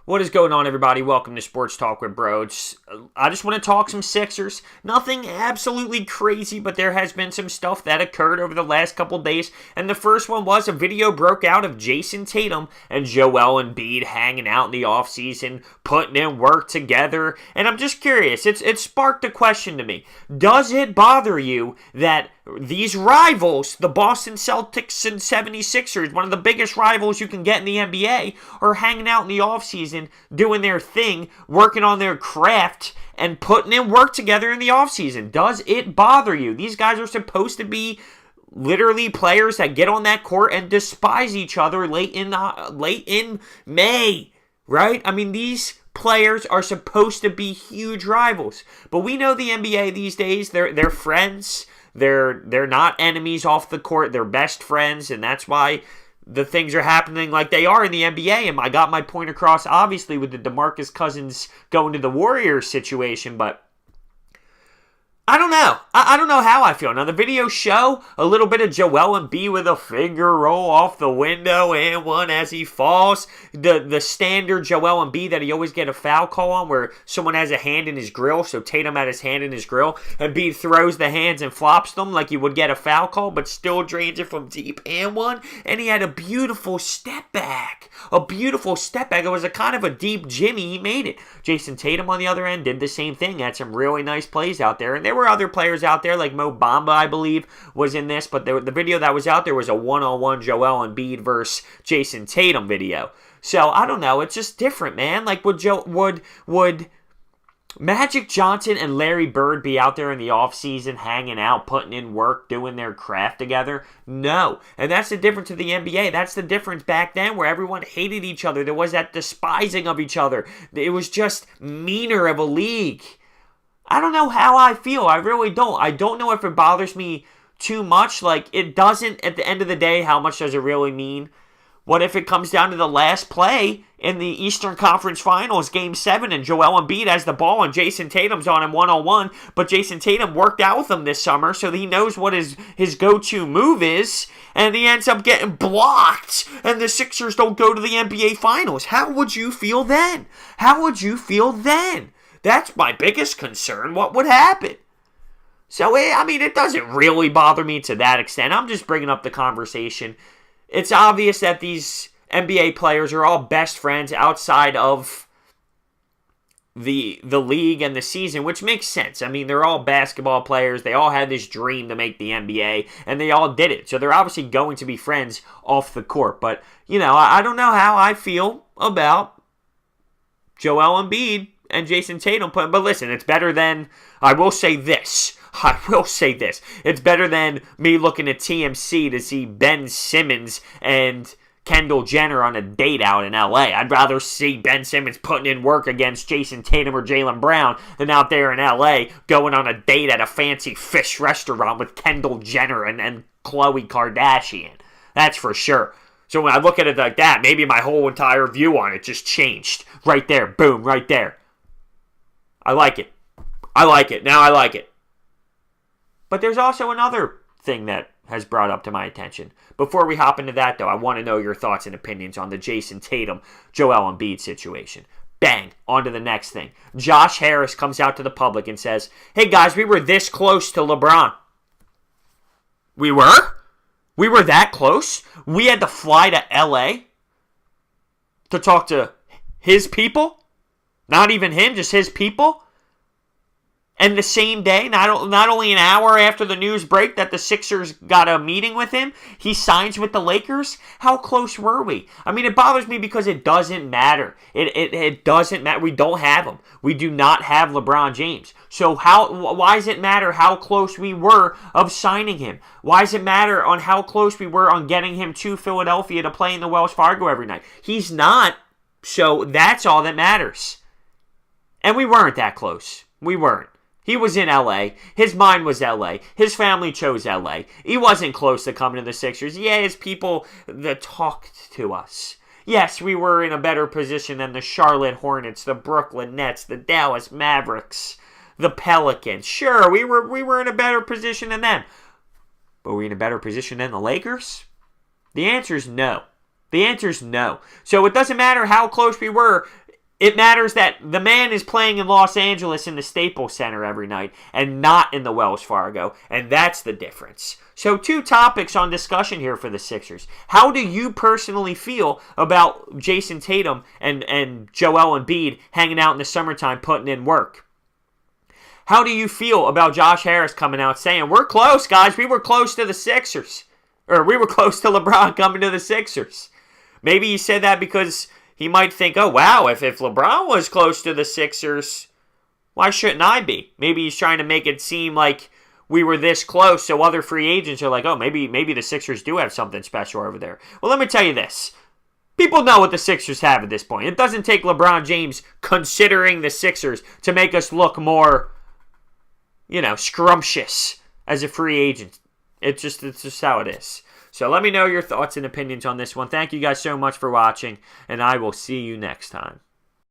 What is going on, everybody? Welcome to Sports Talk with Bros. I just want to talk some Sixers. Nothing absolutely crazy, but there has been some stuff that occurred over the last couple days. And the first one was a video broke out of Jason Tatum and Joel Embiid hanging out in the offseason, putting in work together. And I'm just curious. It sparked a question to me. Does it bother you that these rivals, the Boston Celtics and 76ers, one of the biggest rivals you can get in the NBA, are hanging out in the offseason, doing their thing, working on their craft, and putting in work together in the offseason? Does it bother you? These guys are supposed to be literally players that get on that court and despise each other late in May, right? I mean, these players are supposed to be huge rivals, but we know the NBA these days, they're friends. They're not enemies off the court. They're best friends, and that's why the things are happening like they are in the NBA. And I got my point across, obviously, with the DeMarcus Cousins going to the Warriors situation, but I don't know. I don't know how I feel. Now, the video show a little bit of Joel Embiid with a finger roll off the window and one as he falls. The standard Joel Embiid that he always get a foul call on where someone has a hand in his grill. So Tatum had his hand in his grill. Embiid throws the hands and flops them like he would get a foul call, but still drains it from deep and one. And he had a beautiful step back. A beautiful step back. It was a kind of a deep jimmy. He made it. Jason Tatum on the other end did the same thing. Had some really nice plays out there. And there were other players out there, like Mo Bamba, I believe, was in this, but the video that was out there was a one-on-one Joel Embiid versus Jason Tatum video. So, I don't know, it's just different, man. Like, would Magic Johnson and Larry Bird be out there in the offseason, hanging out, putting in work, doing their craft together? No. And that's the difference of the NBA. That's the difference back then where everyone hated each other. There was that despising of each other. It was just meaner of a league. I don't know how I feel. I really don't. I don't know if it bothers me too much. Like, it doesn't, at the end of the day, how much does it really mean? What if it comes down to the last play in the Eastern Conference Finals, Game 7, and Joel Embiid has the ball and Jason Tatum's on him one-on-one, but Jason Tatum worked out with him this summer, so he knows what his go-to move is, and he ends up getting blocked, and the Sixers don't go to the NBA Finals. How would you feel then? How would you feel then? That's my biggest concern. What would happen? So, I mean, it doesn't really bother me to that extent. I'm just bringing up the conversation. It's obvious that these NBA players are all best friends outside of the league and the season, which makes sense. I mean, they're all basketball players. They all had this dream to make the NBA, and they all did it. So they're obviously going to be friends off the court. But, you know, I don't know how I feel about Joel Embiid and Jason Tatum, but listen, it's better than, I will say this, it's better than me looking at TMC to see Ben Simmons and Kendall Jenner on a date out in LA. I'd rather see Ben Simmons putting in work against Jason Tatum or Jaylen Brown than out there in LA going on a date at a fancy fish restaurant with Kendall Jenner and Khloe Kardashian. That's for sure. So when I look at it like that, maybe my whole entire view on it just changed. Right there, boom, right there. I like it. Now I like it. But there's also another thing that has brought up to my attention. Before we hop into that, though, I want to know your thoughts and opinions on the Jason Tatum, Joel Embiid situation. Bang, on to the next thing. Josh Harris comes out to the public and says, hey guys, we were this close to LeBron. We were? We were that close? We had to fly to LA to talk to his people? Not even him, just his people. And the same day, not only an hour after the news break that the Sixers got a meeting with him, he signs with the Lakers. How close were we? I mean, it bothers me because it doesn't matter. It doesn't matter. We don't have him. We do not have LeBron James. So why does it matter how close we were of signing him? Why does it matter on how close we were on getting him to Philadelphia to play in the Wells Fargo every night? He's not. So that's all that matters. And we weren't that close. We weren't. He was in LA. His mind was LA. His family chose LA. He wasn't close to coming to the Sixers. Yeah, his people that talked to us. Yes, we were in a better position than the Charlotte Hornets, the Brooklyn Nets, the Dallas Mavericks, the Pelicans. Sure, we were in a better position than them. But were we in a better position than the Lakers? The answer is no. The answer is no. So it doesn't matter how close we were. It matters that the man is playing in Los Angeles in the Staples Center every night and not in the Wells Fargo, and that's the difference. So 2 topics on discussion here for the Sixers. How do you personally feel about Jason Tatum and Joel Embiid hanging out in the summertime putting in work? How do you feel about Josh Harris coming out saying, we're close, guys, we were close to the Sixers? Or we were close to LeBron coming to the Sixers. Maybe he said that because he might think, oh, wow, if LeBron was close to the Sixers, why shouldn't I be? Maybe he's trying to make it seem like we were this close, so other free agents are like, oh, maybe the Sixers do have something special over there. Well, let me tell you this. People know what the Sixers have at this point. It doesn't take LeBron James considering the Sixers to make us look more, scrumptious as a free agent. It's just how it is. So let me know your thoughts and opinions on this one. Thank you guys so much for watching, and I will see you next time.